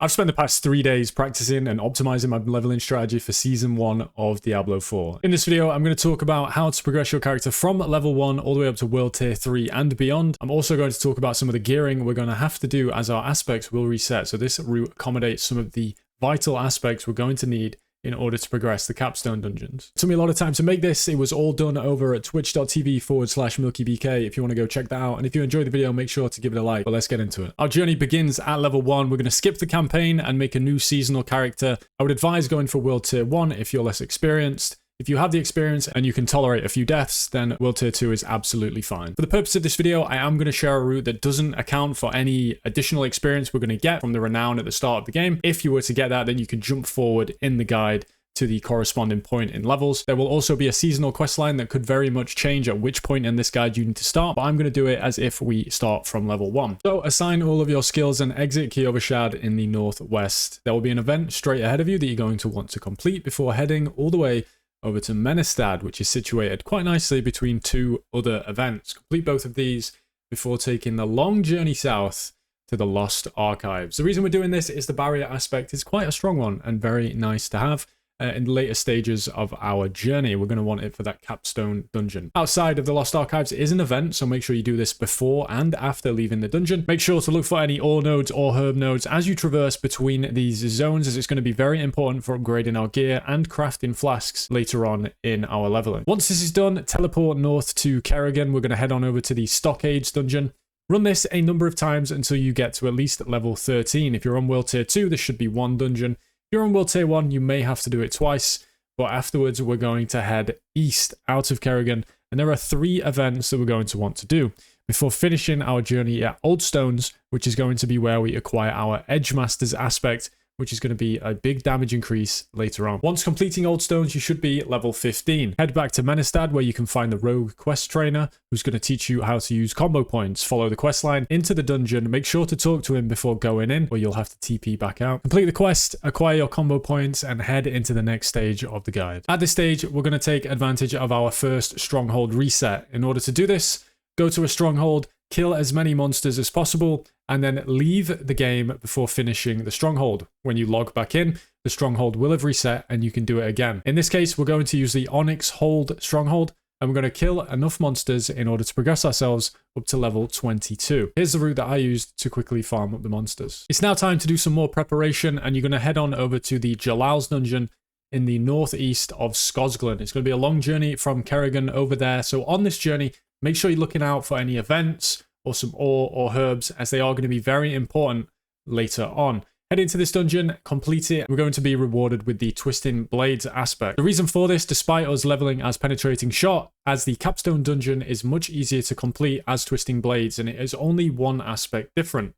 I've spent the past 3 days practicing and optimizing my leveling strategy for Season 1 of Diablo 4. In this video, I'm going to talk about how to progress your character from level 1 all the way up to World Tier 3 and beyond. I'm also going to talk about some of the gearing we're going to have to do as our aspects will reset, so this route accommodates some of the vital aspects we're going to need in order to progress the capstone dungeons. It took me a lot of time to make this. It was all done over at twitch.tv/MilkyBK if you want to go check that out. And if you enjoyed the video, make sure to give it a like. But let's get into it. Our journey begins at level 1. We're going to skip the campaign and make a new seasonal character. I would advise going for World Tier 1 if you're less experienced. If you have the experience and you can tolerate a few deaths, then World Tier 2 is absolutely fine. For the purpose of this video, I am going to share a route that doesn't account for any additional experience we're going to get from the renown at the start of the game. If you were to get that, then you can jump forward in the guide to the corresponding point in levels. There will also be a seasonal questline that could very much change at which point in this guide you need to start, but I'm going to do it as if we start from level 1. So assign all of your skills and exit WOWZERS in the northwest. There will be an event straight ahead of you that you're going to want to complete before heading all the way over to Menestad, which is situated quite nicely between two other events. Complete both of these before taking the long journey south to the Lost Archives. The reason we're doing this is the barrier aspect is quite a strong one and very nice to have. In the later stages of our journey, we're going to want it for that capstone dungeon. Outside of the Lost Archives is an event, so make sure you do this before and after leaving the dungeon. Make sure to look for any ore nodes or herb nodes as you traverse between these zones, as it's going to be very important for upgrading our gear and crafting flasks later on in our leveling. Once this is done, teleport north to Kerrigan. We're going to head on over to the Stockades dungeon. Run this a number of times until you get to at least level 13. If you're on World Tier 2, this should be one dungeon. If you're on World Tier 1, you may have to do it twice, but afterwards we're going to head east out of Kerrigan, and there are 3 events that we're going to want to do before finishing our journey at Old Stones, which is going to be where we acquire our Edge Masters aspect, which is going to be a big damage increase later on. Once completing Old Stones, you should be level 15. Head back to Menestad, where you can find the rogue quest trainer, who's going to teach you how to use combo points. Follow the quest line into the dungeon. Make sure to talk to him before going in, or you'll have to TP back out. Complete the quest, acquire your combo points, and head into the next stage of the guide. At this stage, we're going to take advantage of our first stronghold reset. In order to do this, go to a stronghold, kill as many monsters as possible, and then leave the game before finishing the stronghold. When you log back in, the stronghold will have reset and you can do it again. In this case, we're going to use the Onyx Hold stronghold, and we're going to kill enough monsters in order to progress ourselves up to level 22. Here's the route that I used to quickly farm up the monsters. It's now time to do some more preparation, and you're going to head on over to the Jalal's dungeon in the northeast of Skosglen. It's going to be a long journey from Kerrigan over there, so on this journey, make sure you're looking out for any events or some ore or herbs, as they are going to be very important later on. Head into this dungeon, complete it. We're going to be rewarded with the Twisting Blades aspect. The reason for this, despite us leveling as Penetrating Shot, as the capstone dungeon is much easier to complete as Twisting Blades, and it is only one aspect different.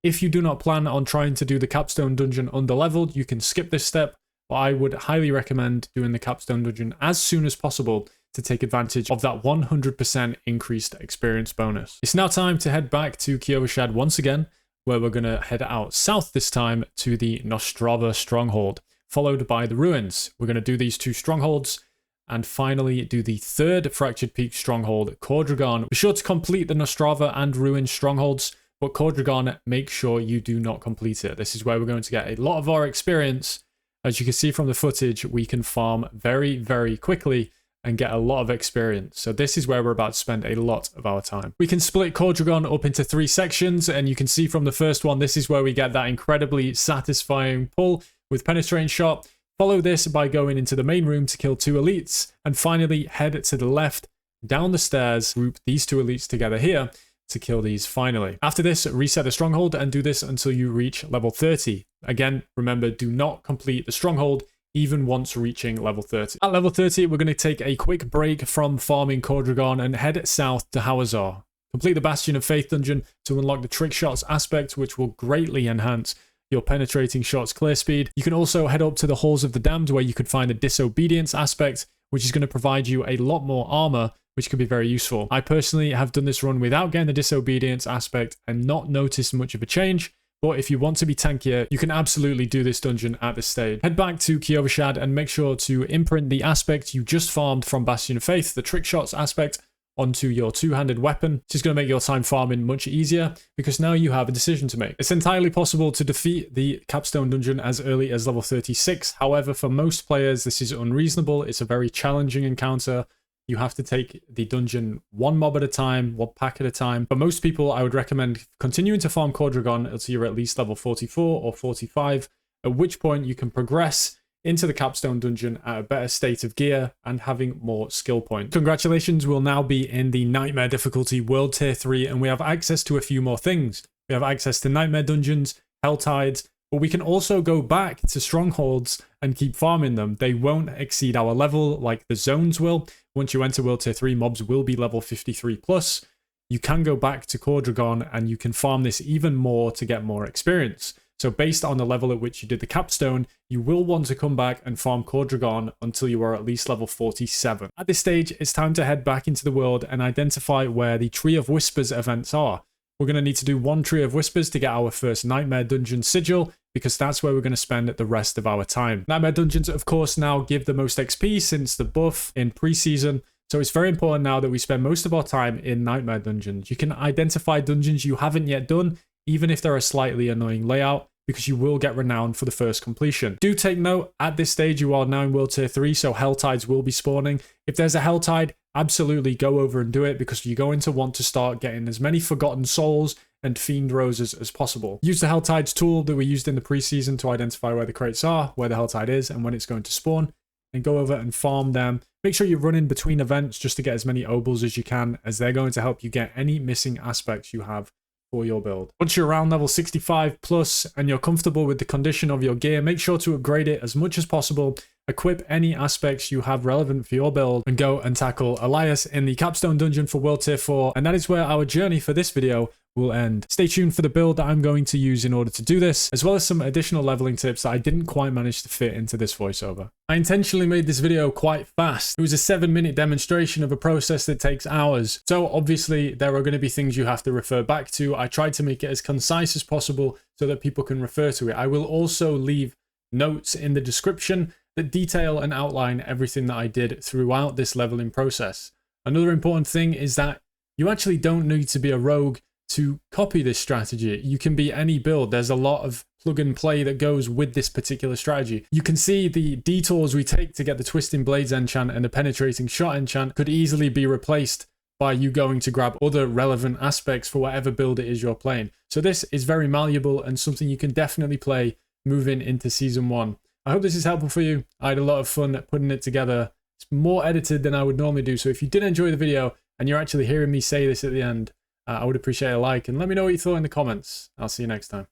If you do not plan on trying to do the capstone dungeon under-leveled, you can skip this step, but I would highly recommend doing the capstone dungeon as soon as possible to take advantage of that 100% increased experience bonus. It's now time to head back to WOWZERS once again, where we're going to head out south this time to the Nostrava stronghold, followed by the ruins. We're going to do these 2 strongholds and finally do the 3rd Fractured Peak stronghold, Cordragon. Be sure to complete the Nostrava and ruin strongholds, but Cordragon, make sure you do not complete it. This is where we're going to get a lot of our experience. As you can see from the footage, we can farm very, very quickly and get a lot of experience. So this is where we're about to spend a lot of our time. We can split Cordragon up into 3 sections, and you can see from the first one, this is where we get that incredibly satisfying pull with Penetrating Shot. Follow this by going into the main room to kill 2 elites, and finally head to the left, down the stairs, group these 2 elites together here to kill these finally. After this, reset the stronghold and do this until you reach level 30. Again, remember, do not complete the stronghold even once reaching level 30. At level 30, we're going to take a quick break from farming Cordragon and head south to WOWZERS. Complete the Bastion of Faith dungeon to unlock the Trick Shots aspect, which will greatly enhance your Penetrating Shots clear speed. You can also head up to the Halls of the Damned, where you could find the Disobedience aspect, which is going to provide you a lot more armor, which can be very useful. I personally have done this run without getting the Disobedience aspect and not noticed much of a change. But if you want to be tankier, you can absolutely do this dungeon at this stage. Head back to WOWZERS and make sure to imprint the aspect you just farmed from Bastion of Faith, the Trick Shots aspect, onto your two-handed weapon, which is going to make your time farming much easier because now you have a decision to make. It's entirely possible to defeat the capstone dungeon as early as level 36. However, for most players, this is unreasonable. It's a very challenging encounter. You have to take the dungeon one mob at a time, one pack at a time. For most people, I would recommend continuing to farm Cordragon until you're at least level 44 or 45, at which point you can progress into the capstone dungeon at a better state of gear and having more skill points. Congratulations, we'll now be in the Nightmare difficulty World Tier 3, and we have access to a few more things. We have access to Nightmare dungeons, Hell Tides, but we can also go back to Strongholds and keep farming them. They won't exceed our level like the zones will. Once you enter World Tier 3, mobs will be level 53 plus. You can go back to Cordragon and you can farm this even more to get more experience. So based on the level at which you did the capstone, you will want to come back and farm Cordragon until you are at least level 47. At this stage, it's time to head back into the world and identify where the Tree of Whispers events are. We're going to need to do one Tree of Whispers to get our first Nightmare Dungeon sigil, because that's where we're going to spend the rest of our time. Nightmare Dungeons, of course, now give the most XP since the buff in pre-season, so it's very important now that we spend most of our time in Nightmare Dungeons. You can identify dungeons you haven't yet done, even if they're a slightly annoying layout, because you will get renowned for the first completion. Do take note, at this stage you are now in World Tier 3, so Hell Tides will be spawning. If there's a Hell Tide, absolutely go over and do it, because you're going to want to start getting as many Forgotten Souls and Fiend Roses as possible. Use the Hell Tides tool that we used in the preseason to identify where the crates are, where the Hell Tide is, and when it's going to spawn, and go over and farm them. Make sure you run in between events just to get as many obols as you can, as they're going to help you get any missing aspects you have for your build. Once you're around level 65 plus and you're comfortable with the condition of your gear, make sure to upgrade it as much as possible, equip any aspects you have relevant for your build, and go and tackle Elias in the capstone dungeon for World Tier 4. And that is where our journey for this video will end. Stay tuned for the build that I'm going to use in order to do this, as well as some additional leveling tips that I didn't quite manage to fit into this voiceover. I intentionally made this video quite fast. It was a 7-minute demonstration of a process that takes hours. So obviously there are going to be things you have to refer back to. I tried to make it as concise as possible so that people can refer to it. I will also leave notes in the description that detail and outline everything that I did throughout this leveling process. Another important thing is that you actually don't need to be a rogue to copy this strategy. You can be any build. There's a lot of plug and play that goes with this particular strategy. You can see the detours we take to get the Twisting Blades enchant and the Penetrating Shot enchant could easily be replaced by you going to grab other relevant aspects for whatever build it is you're playing. So this is very malleable and something you can definitely play moving into Season 1. I hope this is helpful for you. I had a lot of fun putting it together. It's more edited than I would normally do, so if you did enjoy the video and you're actually hearing me say this at the end, I would appreciate a like, and let me know what you thought in the comments. I'll see you next time.